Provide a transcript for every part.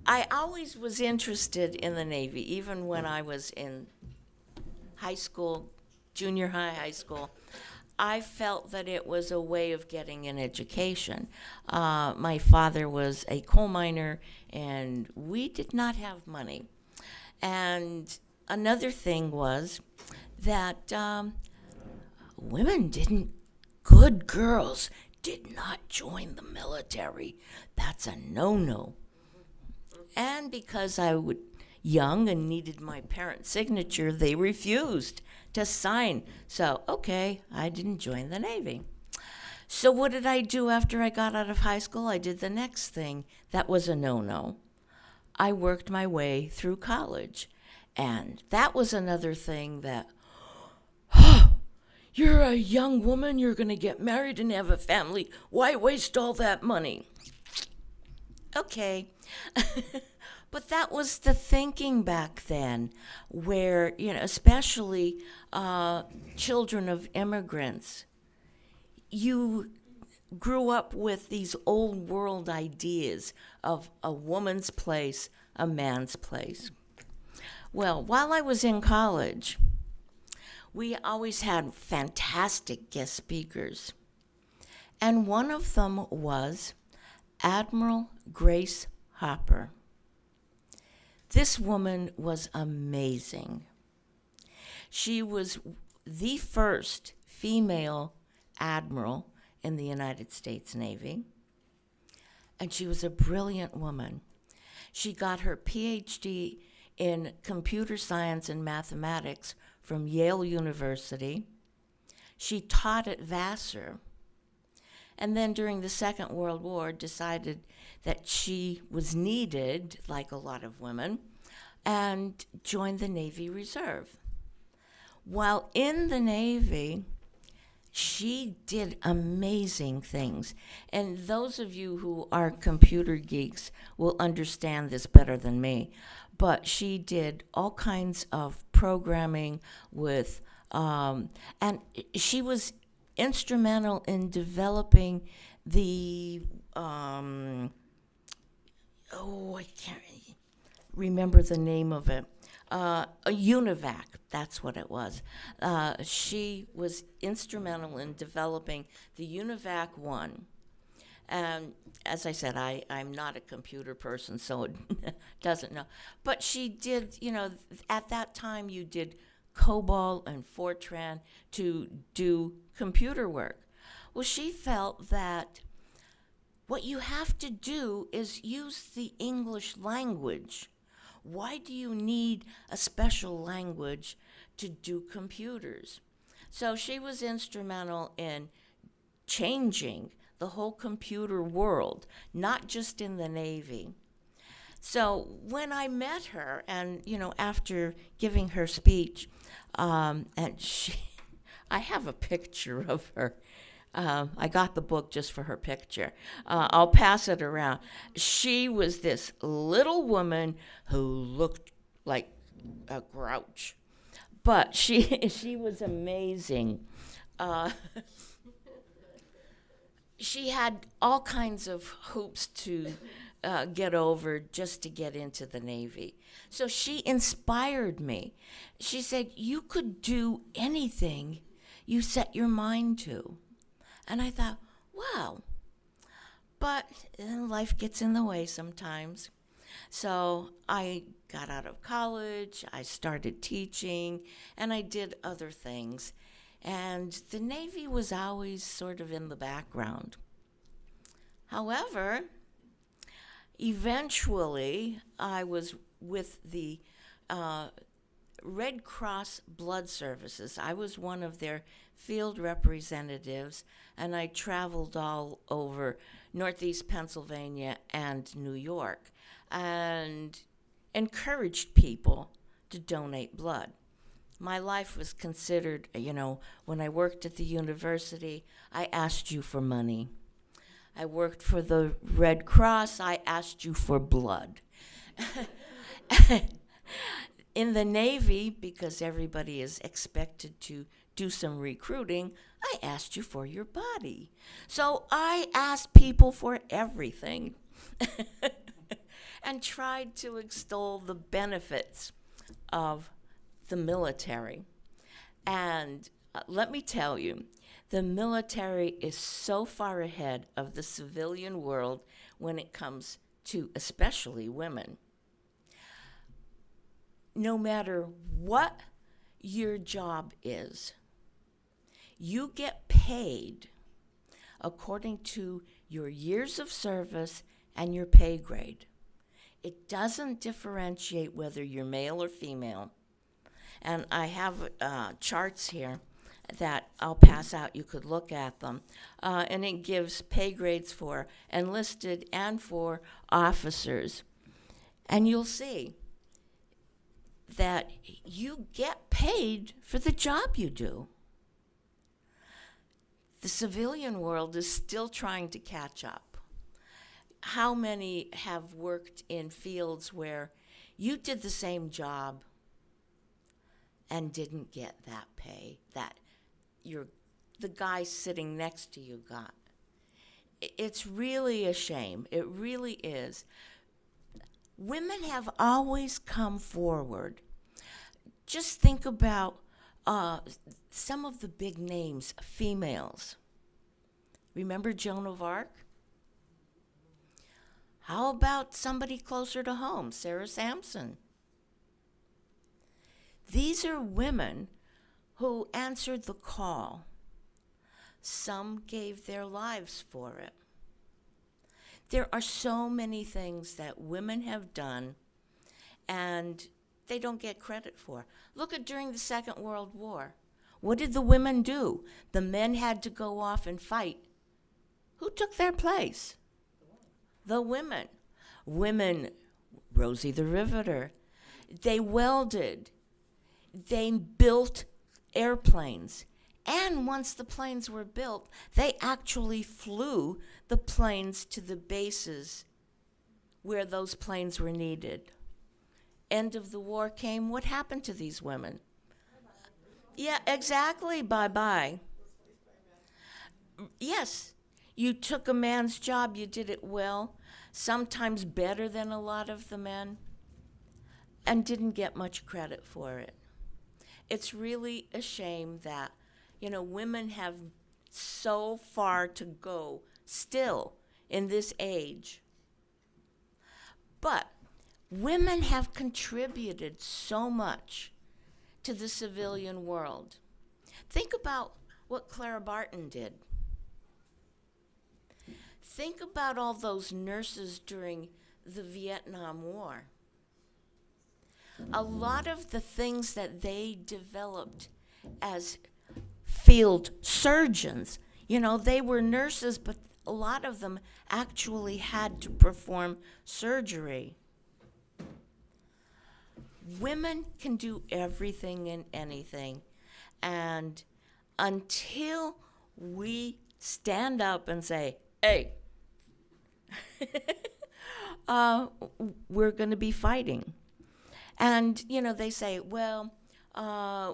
I always was interested in the Navy, even when I was in high school, junior high, high school. I felt that it was a way of getting an education. My father was a coal miner, and we did not have money. And another thing was that women didn't, good girls did not join the military. That's a no no. And because I was young and needed my parents' signature, they refused to sign. So, okay, I didn't join the Navy. So, what did I do after I got out of high school? I did the next thing that was a no no. I worked my way through college. And that was another thing that, you're a young woman, you're going to get married and have a family. Why waste all that money? Okay. But that was the thinking back then, where, especially children of immigrants, you grew up with these old world ideas of a woman's place, a man's place. Well, while I was in college, we always had fantastic guest speakers. And one of them was Admiral Grace Hopper. This woman was amazing. She was the first female admiral in the United States Navy, and she was a brilliant woman. She got her PhD in computer science and mathematics from Yale University. She taught at Vassar, and then during the Second World War decided that she was needed, like a lot of women, and joined the Navy Reserve. While in the Navy, she did amazing things. And those of you who are computer geeks will understand this better than me. But she did all kinds of programming with, and she was instrumental in developing the, I can't remember the name of it. A UNIVAC, that's what it was. She was instrumental in developing the UNIVAC 1. And as I said, I'm not a computer person, so it doesn't know. But she did, at that time you did COBOL and Fortran to do computer work. Well, she felt that what you have to do is use the English language. Why do you need a special language to do computers? So she was instrumental in changing the whole computer world, not just in the Navy. So when I met her, and after giving her speech, and I have a picture of her. I got the book just for her picture. I'll pass it around. She was this little woman who looked like a grouch, but she was amazing. She had all kinds of hoops to get over just to get into the Navy. So she inspired me. She said, you could do anything you set your mind to. And I thought, wow. But life gets in the way sometimes. So I got out of college, I started teaching, and I did other things. And the Navy was always sort of in the background. However, eventually I was with the Red Cross Blood Services. I was one of their field representatives, and I traveled all over Northeast Pennsylvania and New York and encouraged people to donate blood. My life was considered, when I worked at the university, I asked you for money. I worked for the Red Cross, I asked you for blood. In the Navy, because everybody is expected to do some recruiting, I asked you for your body. So I asked people for everything. and tried to extol the benefits of the military. And let me tell you, the military is so far ahead of the civilian world when it comes to especially women. No matter what your job is, you get paid according to your years of service and your pay grade. It doesn't differentiate whether you're male or female. And I have charts here that I'll pass out. You could look at them. And it gives pay grades for enlisted and for officers. And you'll see that you get paid for the job you do. The civilian world is still trying to catch up. How many have worked in fields where you did the same job and didn't get that pay that the guy sitting next to you got? It's really a shame. It really is. Women have always come forward. Just think about some of the big names, females. Remember Joan of Arc? How about somebody closer to home, Sarah Sampson? These are women who answered the call. Some gave their lives for it. There are so many things that women have done and they don't get credit for. Look at during the Second World War. What did the women do? The men had to go off and fight. Who took their place? The women. Women, Rosie the Riveter, they welded. They built airplanes. And once the planes were built, they actually flew the planes to the bases where those planes were needed. End of the war came. What happened to these women? Yeah, exactly. Bye-bye. Yes, you took a man's job. You did it well, sometimes better than a lot of the men, and didn't get much credit for it. It's really a shame that, women have so far to go still in this age. But women have contributed so much to the civilian world. Think about what Clara Barton did. Think about all those nurses during the Vietnam War. A lot of the things that they developed as field surgeons, they were nurses, but a lot of them actually had to perform surgery. Women can do everything and anything. And until we stand up and say, hey, we're going to be fighting. And, they say, well,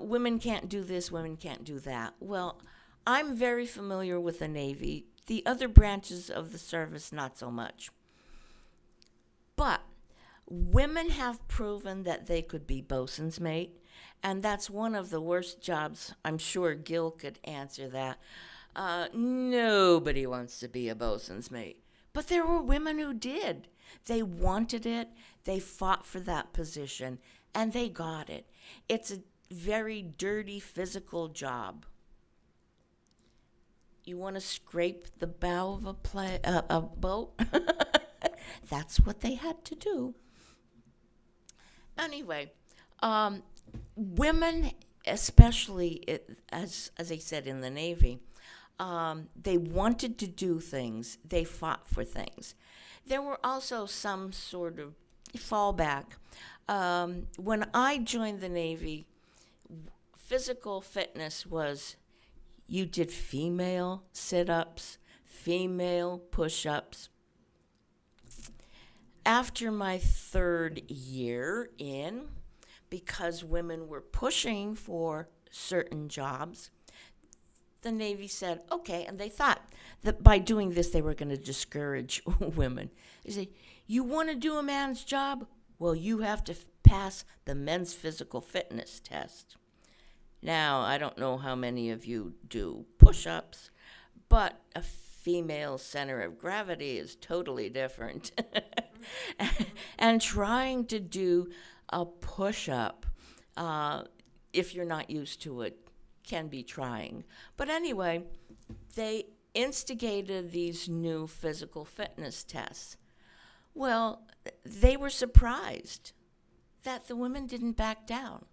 women can't do this, women can't do that. Well, I'm very familiar with the Navy. The other branches of the service, not so much. But women have proven that they could be bosun's mate, and that's one of the worst jobs. I'm sure Gil could answer that. Nobody wants to be a bosun's mate. But there were women who did. They wanted it, they fought for that position, and they got it. It's a very dirty physical job. You want to scrape the bow of a boat? That's what they had to do. Anyway, women, especially as I said in the Navy, they wanted to do things. They fought for things. There were also some sort of fallback. When I joined the Navy, physical fitness was you did female sit-ups, female push-ups. After my third year in, because women were pushing for certain jobs, the Navy said, okay, and they thought that by doing this they were going to discourage women. They said, You want to do a man's job? Well, you have to pass the men's physical fitness test. Now, I don't know how many of you do push-ups, but a female center of gravity is totally different. And trying to do a push-up, if you're not used to it, can be trying. But anyway, they instigated these new physical fitness tests. Well, they were surprised that the women didn't back down.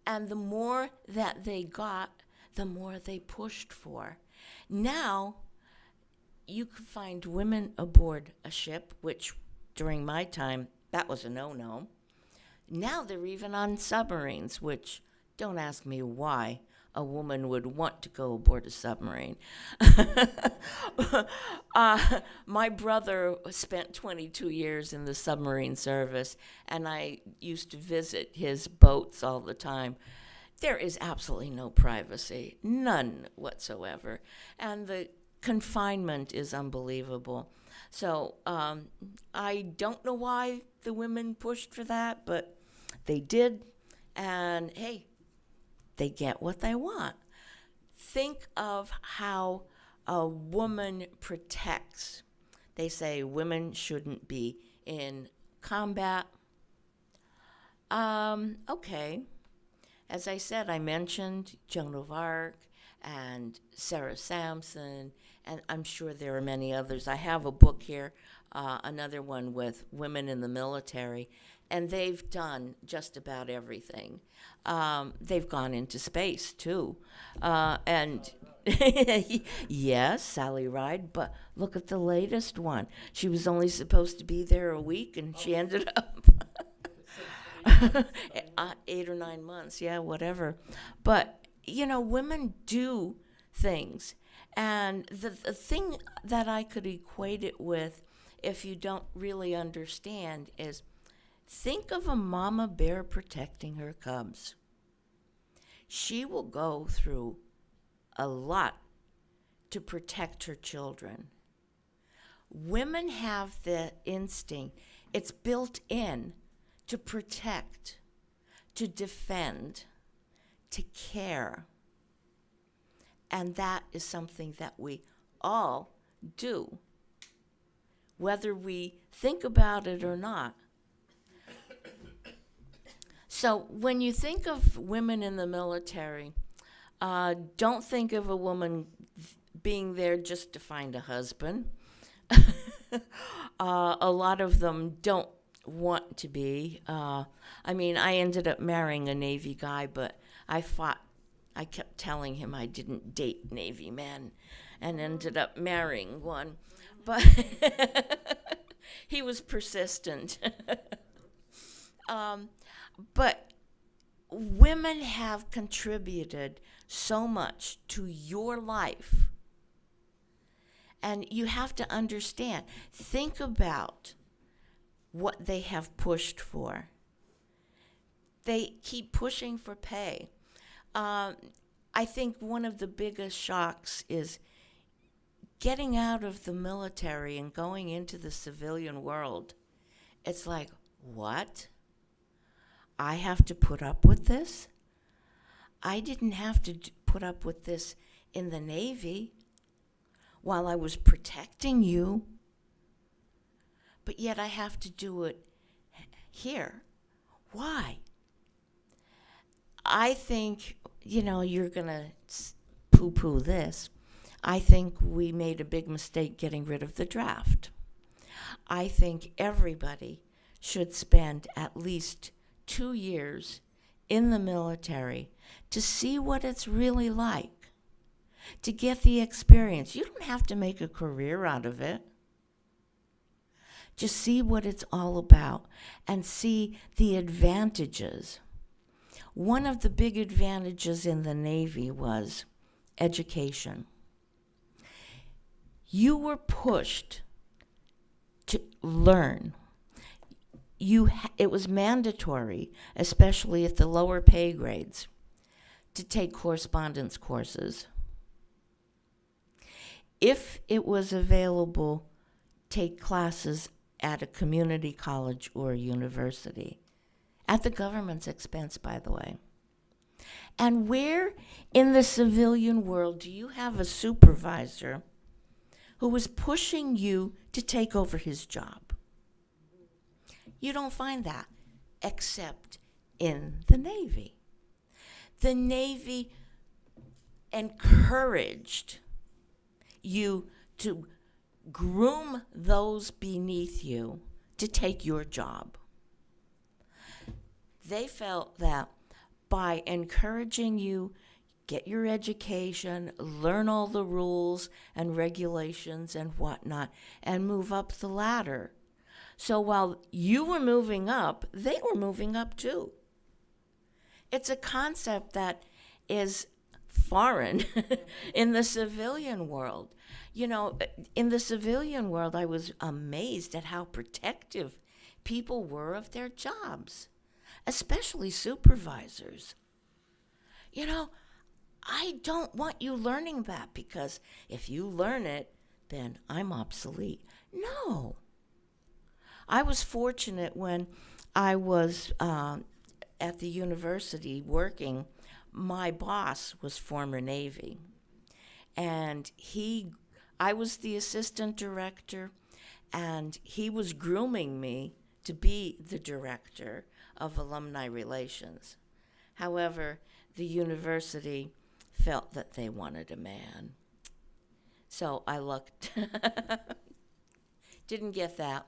And the more that they got, the more they pushed for. Now, you can find women aboard a ship, which during my time, that was a no-no. Now they're even on submarines, which, don't ask me why a woman would want to go aboard a submarine. My brother spent 22 years in the submarine service, and I used to visit his boats all the time. There is absolutely no privacy, none whatsoever, and the confinement is unbelievable. So I don't know why the women pushed for that, but they did, and hey, they get what they want. Think of how a woman protects. They say women shouldn't be in combat. Okay. As I said, I mentioned Joan of Arc and Sarah Sampson, and I'm sure there are many others. I have a book here, another one with women in the military, and they've done just about everything. They've gone into space, too. And yes, Sally Ride, but look at the latest one. She was only supposed to be there a week, and she ended up 8 or 9 months, yeah, whatever. But, women do things. And the thing that I could equate it with, if you don't really understand, is think of a mama bear protecting her cubs. She will go through a lot to protect her children. Women have the instinct. It's built in to protect, to defend, to care. And that is something that we all do, whether we think about it or not. So when you think of women in the military, don't think of a woman being there just to find a husband. A lot of them don't want to be. I ended up marrying a Navy guy, but I kept telling him I didn't date Navy men and ended up marrying one. But he was persistent. But women have contributed so much to your life. And you have to understand, think about what they have pushed for. They keep pushing for pay. I think one of the biggest shocks is getting out of the military and going into the civilian world. It's like, what? I have to put up with this? I didn't have to put up with this in the Navy while I was protecting you. But yet I have to do it here. Why? I think, you're going to poo-poo this. I think we made a big mistake getting rid of the draft. I think everybody should spend at least 2 years in the military to see what it's really like, to get the experience. You don't have to make a career out of it. Just see what it's all about and see the advantages. One of the big advantages in the Navy was education. You were pushed to learn. It was mandatory, especially at the lower pay grades, to take correspondence courses. If it was available take classes at a community college or a university, at the government's expense, by the way. And where in the civilian world do you have a supervisor who is pushing you to take over his job? You don't find that except in the Navy. The Navy encouraged you to groom those beneath you to take your job. They felt that by encouraging you, get your education, learn all the rules and regulations and whatnot, and move up the ladder. So while you were moving up, they were moving up too. It's a concept that is foreign in the civilian world. You know, in the civilian world, I was amazed at how protective people were of their jobs, especially supervisors. You know, I don't want you learning that, because if you learn it, then I'm obsolete. No. I was fortunate when I was at the university working. My boss was former Navy, and I was the assistant director, and he was grooming me to be the director of alumni relations. However, the university felt that they wanted a man. So I looked, didn't get that.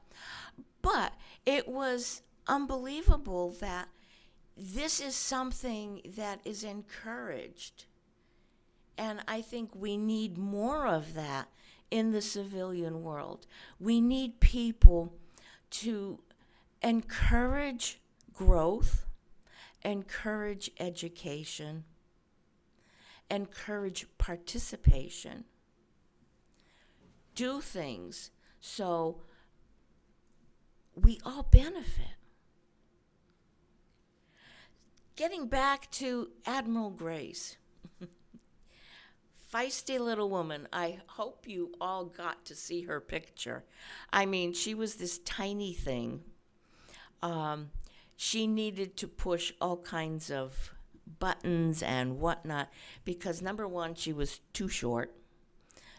But it was unbelievable that this is something that is encouraged. And I think we need more of that in the civilian world. We need people to encourage growth, encourage education, encourage participation, do things so we all benefit. Getting back to Admiral Grace, feisty little woman. I hope you all got to see her picture. I mean, she was this tiny thing. She needed to push all kinds of buttons and whatnot because, number one, she was too short.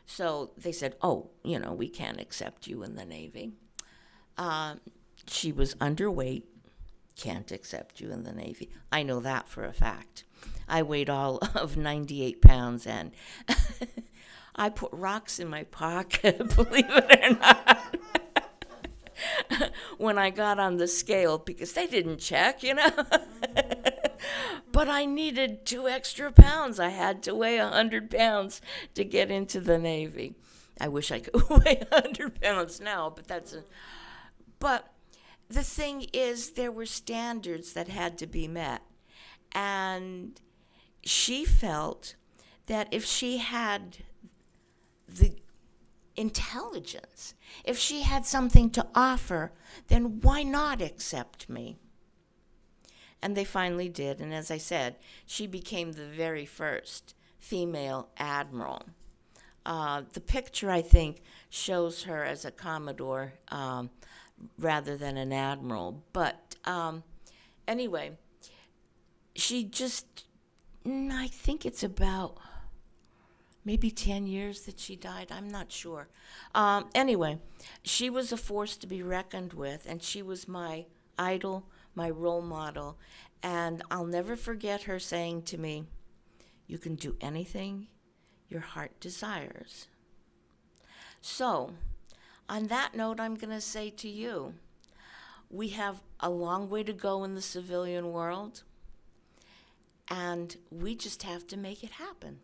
So they said, oh, we can't accept you in the Navy. She was underweight. Can't accept you in the Navy. I know that for a fact. I weighed all of 98 pounds, and I put rocks in my pocket, believe it or not, when I got on the scale, because they didn't check, But I needed 2 extra pounds. I had to weigh 100 pounds to get into the Navy. I wish I could weigh 100 pounds now, but the thing is, there were standards that had to be met. And she felt that if she had the intelligence, if she had something to offer, then why not accept me? And they finally did. And as I said, she became the very first female admiral. The picture, I think, shows her as a Commodore rather than an admiral. But anyway, she just, I think it's about maybe 10 years that she died. I'm not sure. Anyway, she was a force to be reckoned with, and she was my idol, my role model. And I'll never forget her saying to me, "You can do anything your heart desires." So, on that note, I'm going to say to you, we have a long way to go in the civilian world, and we just have to make it happen.